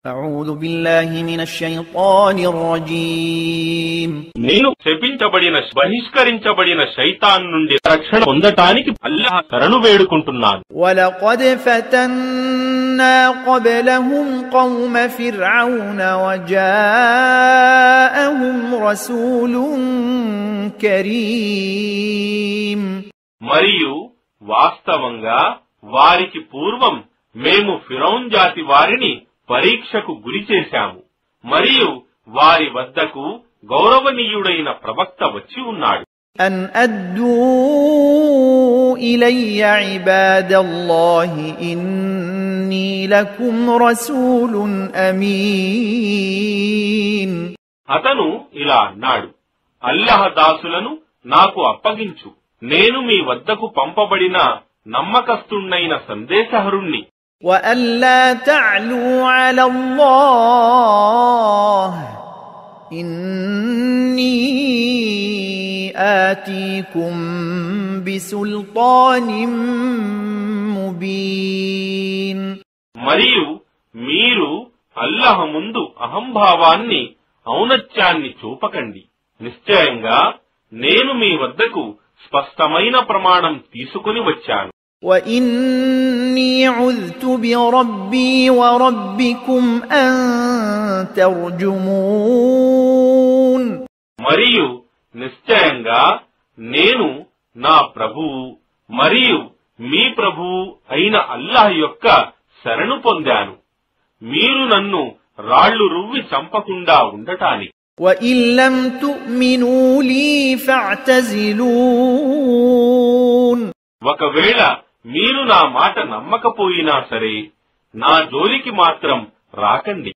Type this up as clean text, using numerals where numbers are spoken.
أعوذ بالله من الشيطان الرجيم నేను శపించబడిన బహిష్కరించబడిన శైతాన్ నుండి రక్షణ పొందటానికి అల్లాహ్ శరణు వేడుకుంటున్నాను. ولقد فتنا قبلهم قوم فرعون وجاءهم رسول كريم మరియు వాస్తవంగా వారికి పూర్వం మేము ఫిరౌన్ జాతి వారిని పరీక్షకు గురి చేశాము మరియు వారి వద్దకు గౌరవనీయుడైన ప్రవక్త వచ్చి ఉన్నాడు. أن أدوا إلي عباد الله إني لكم رسول أمين. అతను ఇలా అన్నాడు, అల్లాహ్ దాసులను నాకు అప్పగించు, నేను మీ వద్దకు పంపబడిన నమ్మకస్తున్నైన సందేశహరుణ్ణి. وألا تعلوا على الله إني آتيكم بسلطان مبين. మరియు మీరు అల్లాహ్ ముందు అహంభావాన్ని ఔన్నత్యాన్ని చూపకండి. నిశ్చయంగా నేను మీ వద్దకు స్పష్టమైన ప్రమాణం తీసుకుని వచ్చాను. وإني عذت بربي وربكم أن ترجمون. మరియు నిశ్చయంగా నేను నా ప్రభువు మరియు మీ ప్రభువు అయిన అల్లాహ్ యొక్క శరణు పొందాను, మీరు నన్ను రాళ్లు రువ్వి చంపకుండా ఉండటానికి. وإن لم تؤمنوا لي فاعتزلون. ఒకవేళ మీరు నా మాట నమ్మకపోయినా సరే నా జోలికి మాత్రం రాకండి.